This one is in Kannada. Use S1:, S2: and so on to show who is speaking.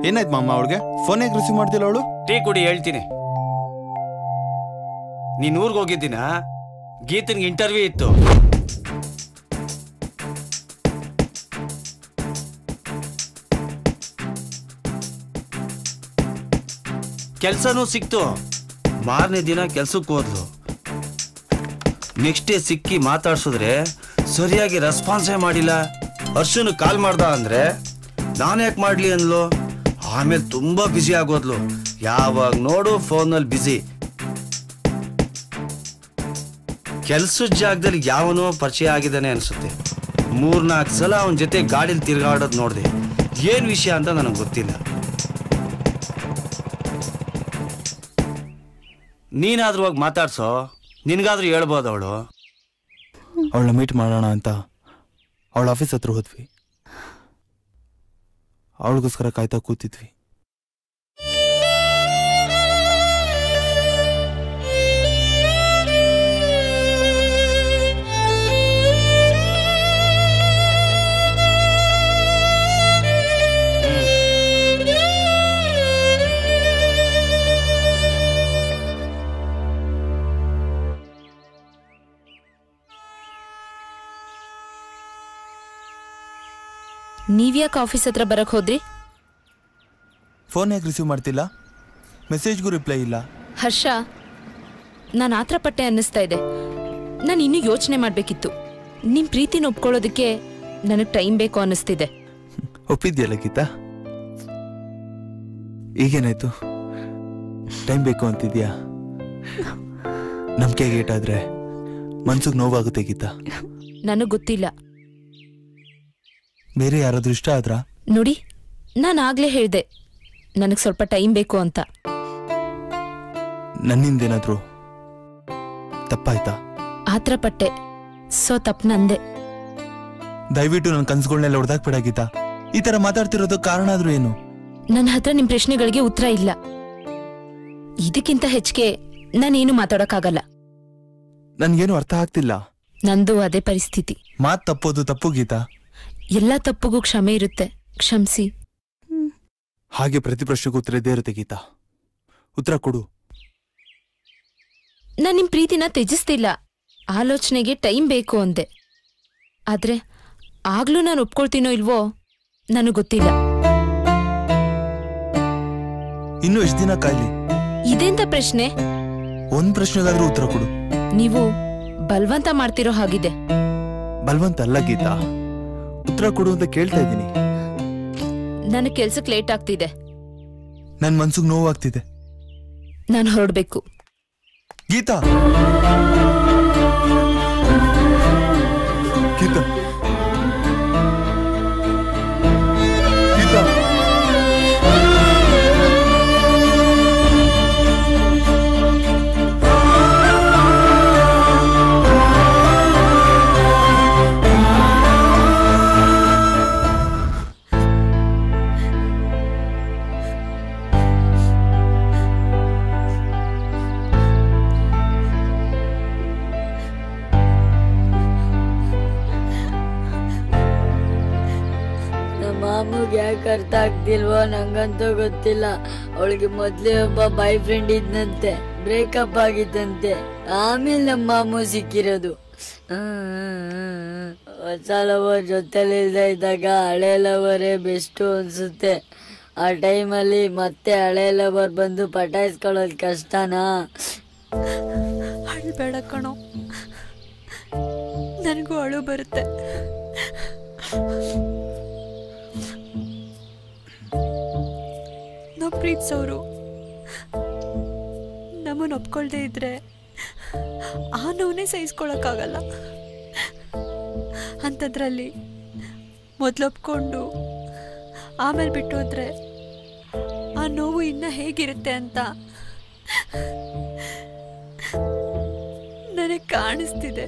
S1: ಏನಾಯ್ತು ಮಾಮ ಅವಳಿಗೆ? ಫೋನ್ ಯಾಕೆ ರಿಸೀವ್ ಮಾಡ್ತಿಲ್ಲ ಅವಳು?
S2: ಟೀ ಕುಡಿ ಹೇಳ್ತೀನಿ. ನೀನ್ ಊರ್ಗೆ ಹೋಗಿದ್ದೀನ? ಗೀತನ್ಗೆ ಇಂಟರ್ವ್ಯೂ ಇತ್ತು. ಕೆಲ್ಸನೂ ಸಿಕ್ತು. ಮಾರನೇ ದಿನ ಕೆಲ್ಸಕ್ಕೆ ಹೋದ್ಲು. ನೆಕ್ಸ್ಟ್ ಡೇ ಸಿಕ್ಕಿ ಮಾತಾಡ್ಸಿದ್ರೆ ಸರಿಯಾಗಿ ರೆಸ್ಪಾನ್ಸೇ ಮಾಡಿಲ್ಲ. ಹರ್ಷನ್ ಕಾಲ್ ಮಾಡ್ದ ಅಂದ್ರೆ ನಾನು ಯಾಕೆ ಮಾಡ್ಲಿ ಅಂದ್ಲು. ಆಮೇಲೆ ತುಂಬಾ ಬ್ಯುಸಿ ಆಗೋದ್ಲು. ಯಾವಾಗ ನೋಡು ಫೋನಲ್ಲಿ ಬ್ಯುಸಿ. ಕೆಲ್ಸದ ಜಾಗದಲ್ಲಿ ಯಾವನೋ ಪರಿಚಯ ಆಗಿದ್ದಾನೆ ಅನ್ಸುತ್ತೆ. 3-4 ಸಲ ಅವನ ಜೊತೆ ಗಾಡಿಲಿ ತಿರ್ಗಾಡೋದು ನೋಡಿದೆ. ಏನ್ ವಿಷಯ ಅಂತ ನನಗೆ ಗೊತ್ತಿಲ್ಲ. ನೀನಾದ್ರೂ ಹೋಗಿ ಮಾತಾಡ್ಸೋ. ನಿನ್ಗಾದ್ರೂ ಹೇಳ್ಬೋದು.
S1: ಅವಳನ್ನ ಮೀಟ್ ಮಾಡೋಣ ಅಂತ ಅವಳ ಆಫೀಸ್ ಹತ್ರ ಹೋದ್ವಿ. ಅವಳಿಗೋಸ್ಕರ ಕಾಯ್ತಾ ಕೂತಿದ್ವಿ.
S3: ನೀವ್ಯಾಕೆ ಆಫೀಸ್ ಹತ್ರ ಬರಕ್ ಹೋದ್ರಿ?
S1: ಫೋನ್ ಯಾಕೆ ರಿಸೀವ್ ಮಾಡ್ತಿಲ್ಲ? ಮೆಸೇಜ್ಗೂ ರಿಪ್ಲೈ ಇಲ್ಲ.
S3: ಹರ್ಷ, ನಾನು ಆತ್ರ ಪಟ್ಟೆ ಅನ್ನಿಸ್ತಾ ಇದೆ. ನಾನು ಇನ್ನೂ ಯೋಚನೆ ಮಾಡಬೇಕಿತ್ತು. ನಿಮ್ಮ ಪ್ರೀತಿನ ಒಪ್ಕೊಳ್ಳೋದಕ್ಕೆ ನನಗೆ ಟೈಮ್ ಬೇಕು ಅನ್ನಿಸ್ತಿದೆ.
S1: ಒಪ್ಪಿದ್ಯಲ್ಲ ಗೀತಾ? ಈಗೇನಾಯ್ತು? ಟೈಮ್ ಬೇಕು ಅಂತಿದ್ಯಾ? ನಂಬಿಕೆ ಗೇಟಾದ್ರೆ ಮನ್ಸಿಗೆ ನೋವಾಗುತ್ತೆ ಗೀತಾ.
S3: ನನಗೆ ಗೊತ್ತಿಲ್ಲ.
S1: ಬೇರೆ ಯಾರಾದ್ರೂ ಇಷ್ಟ ಆದ್ರಾ?
S3: ನೋಡಿ, ನಾನು ಆಗ್ಲೇ ಹೇಳ್ದೆ ನನಗೆ ಸ್ವಲ್ಪ ಟೈಮ್ ಬೇಕು ಅಂತ.
S1: ನನ್ನಿಂದೇನಾದ್ರೂ ತಪ್ಪಾಯ್ತಾ?
S3: ಆತ್ರ ಪಟ್ಟೆ, ಸೊ ತಪ್ಪು ನಂದೆ.
S1: ದಯವಿಟ್ಟು ನನ್ನ ಕನ್ಸುಗಳನ್ನೆಲ್ಲ ಹೊಡೆದಾಕ್ಬೇಡ ಗೀತಾ. ಈ ತರ ಮಾತಾಡ್ತಿರೋದು ಕಾರಣ ಆದ್ರೂ ಏನು?
S3: ನನ್ನ ಹತ್ರ ನಿಮ್ ಪ್ರಶ್ನೆಗಳಿಗೆ ಉತ್ತರ ಇಲ್ಲ. ಇದಕ್ಕಿಂತ ಹೆಚ್ಚಿಗೆ ನಾನೇನು ಮಾತಾಡೋಕ್ಕಾಗಲ್ಲ.
S1: ನನ್ಗೇನು ಅರ್ಥ ಆಗ್ತಿಲ್ಲ.
S3: ನಂದು ಅದೇ ಪರಿಸ್ಥಿತಿ.
S1: ಮಾತ್ ತಪ್ಪೋದು ತಪ್ಪು ಗೀತಾ.
S3: ಎಲ್ಲ ತಪ್ಪುಗೂ ಕ್ಷಮೆ ಇರುತ್ತೆ, ಕ್ಷಮಿಸಿ.
S1: ಹಾಗೆ ಪ್ರತಿ ಪ್ರಶ್ನೆಗೂ ಉತ್ತರ ಇದ್ದೇ ಇರುತ್ತೆ ಗೀತಾ. ಉತ್ತರ ಕೊಡು.
S3: ನಾನು ನಿಮ್ ಪ್ರೀತಿನ ತ್ಯಜಿಸ್ತಿಲ್ಲ. ಆಲೋಚನೆಗೆ ಟೈಮ್ ಬೇಕು ಅಂದೆ. ಆದ್ರೆ ಆಗ್ಲೂ ನಾನು ಒಪ್ಕೊಳ್ತೀನೋ ಇಲ್ವೋ ನನಗೆ ಗೊತ್ತಿಲ್ಲ.
S1: ಇನ್ನು ಎಷ್ಟು ದಿನ ಕಾಯ್ಲಿ?
S3: ಇದೆಂತ ಪ್ರಶ್ನೆ?
S1: ಒಂದ್ ಪ್ರಶ್ನೆಗಾದ್ರೂ ಉತ್ತರ ಕೊಡು.
S3: ನೀವು ಬಲವಂತ ಮಾಡ್ತಿರೋ ಹಾಗಿದೆ.
S1: ಬಲವಂತ ಅಲ್ಲ ಗೀತಾ, ಉತ್ತರ ಕೊಡು ಅಂತ ಕೇಳ್ತಾ ಇದ್ದೀನಿ.
S3: ನನ್ನ ಕೆಲ್ಸಕ್ಕೆ ಲೇಟ್ ಆಗ್ತಿದೆ.
S1: ನನ್ ಮನ್ಸಿಗೆ ನೋವಾಗ್ತಿದೆ.
S3: ನಾನು ಹೊರಡ್ಬೇಕು.
S1: ಗೀತಾ, ಗೀತಾ, ಗೀತಾ.
S4: ಮಾಮೂಗೆ ಯಾಕೆ ಅರ್ಥ ಆಗ್ತಿಲ್ವೋ ನಂಗಂತೂ ಗೊತ್ತಿಲ್ಲ. ಅವಳಿಗೆ ಮೊದ್ಲೇ ಒಬ್ಬ ಬಾಯ್ ಫ್ರೆಂಡ್ ಇದ್ನಂತೆ, ಬ್ರೇಕಪ್ ಆಗಿತ್ತಂತೆ. ಆಮೇಲೆ ನಮ್ಮ ಮಾಮೂ ಸಿಕ್ಕಿರೋದು. ಹೊಸ ಲವರ್ ಜೊತೆಲಿಲ್ದೇ ಇದ್ದಾಗ ಹಳೆ ಲವರೇ ಬೆಸ್ಟು ಅನ್ಸುತ್ತೆ. ಆ ಟೈಮಲ್ಲಿ ಮತ್ತೆ ಹಳೆ ಲವರ್ ಬಂದು ಪಟಾಯಿಸ್ಕೊಳ್ಳೋದು ಕಷ್ಟನಾ?
S3: ಅಳ್ಬೇಡ ಕಣೋ, ನನಗೂ ಅಳು ಬರುತ್ತೆ. ನಾವು ಪ್ರೀತಿಸೋರು ನಮ್ಮನ್ನು ಒಪ್ಕೊಳ್ದೇ ಇದ್ರೆ ಆ ನೋವನ್ನೇ ಸಹಿಸ್ಕೊಳಕ್ಕಾಗಲ್ಲ. ಅಂಥದ್ರಲ್ಲಿ ಮೊದಲು ಒಪ್ಕೊಂಡು ಆಮೇಲೆ ಬಿಟ್ಟು ಹೋದ್ರೆ ಆ ನೋವು ಇನ್ನ ಹೇಗಿರುತ್ತೆ ಅಂತ ನನಗೆ ಕಾಣಿಸ್ತಿದೆ.